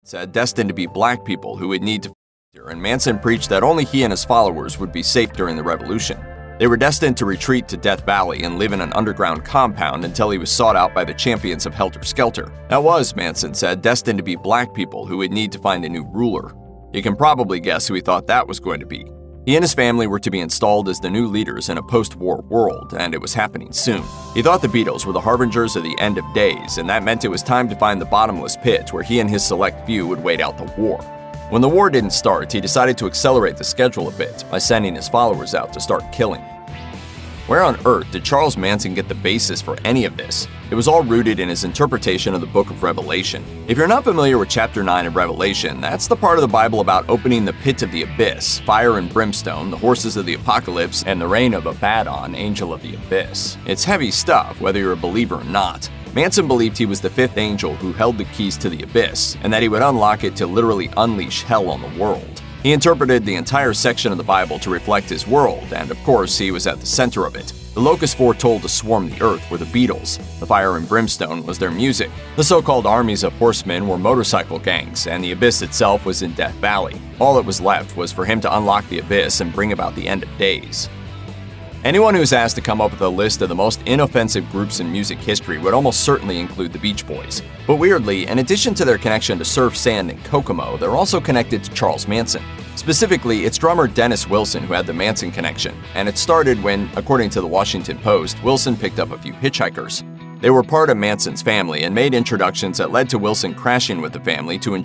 said destined to be black people who would need to and Manson preached that only he and his followers would be safe during the revolution. They were destined to retreat to Death Valley and live in an underground compound until he was sought out by the champions of Helter Skelter. That was, Manson said, destined to be black people who would need to find a new ruler. You can probably guess who he thought that was going to be. He and his family were to be installed as the new leaders in a post-war world, and it was happening soon. He thought the Beatles were the harbingers of the end of days, and that meant it was time to find the bottomless pit where he and his select few would wait out the war. When the war didn't start, he decided to accelerate the schedule a bit by sending his followers out to start killing. Where on earth did Charles Manson get the basis for any of this? It was all rooted in his interpretation of the book of Revelation. If you're not familiar with chapter 9 of Revelation, that's the part of the Bible about opening the pit of the abyss, fire and brimstone, the horses of the apocalypse, and the reign of Abaddon, angel of the abyss. It's heavy stuff, whether you're a believer or not. Manson believed he was the fifth angel who held the keys to the abyss, and that he would unlock it to literally unleash hell on the world. He interpreted the entire section of the Bible to reflect his world, and of course, he was at the center of it. The locusts foretold to swarm the earth were the Beatles. The fire and brimstone was their music. The so-called armies of horsemen were motorcycle gangs, and the abyss itself was in Death Valley. All that was left was for him to unlock the abyss and bring about the end of days. Anyone who's asked to come up with a list of the most inoffensive groups in music history would almost certainly include the Beach Boys. But weirdly, in addition to their connection to Surf Sand and Kokomo, they're also connected to Charles Manson. Specifically, it's drummer Dennis Wilson who had the Manson connection, and it started when, according to the Washington Post, Wilson picked up a few hitchhikers. They were part of Manson's family and made introductions that led to Wilson crashing with the family to enjoy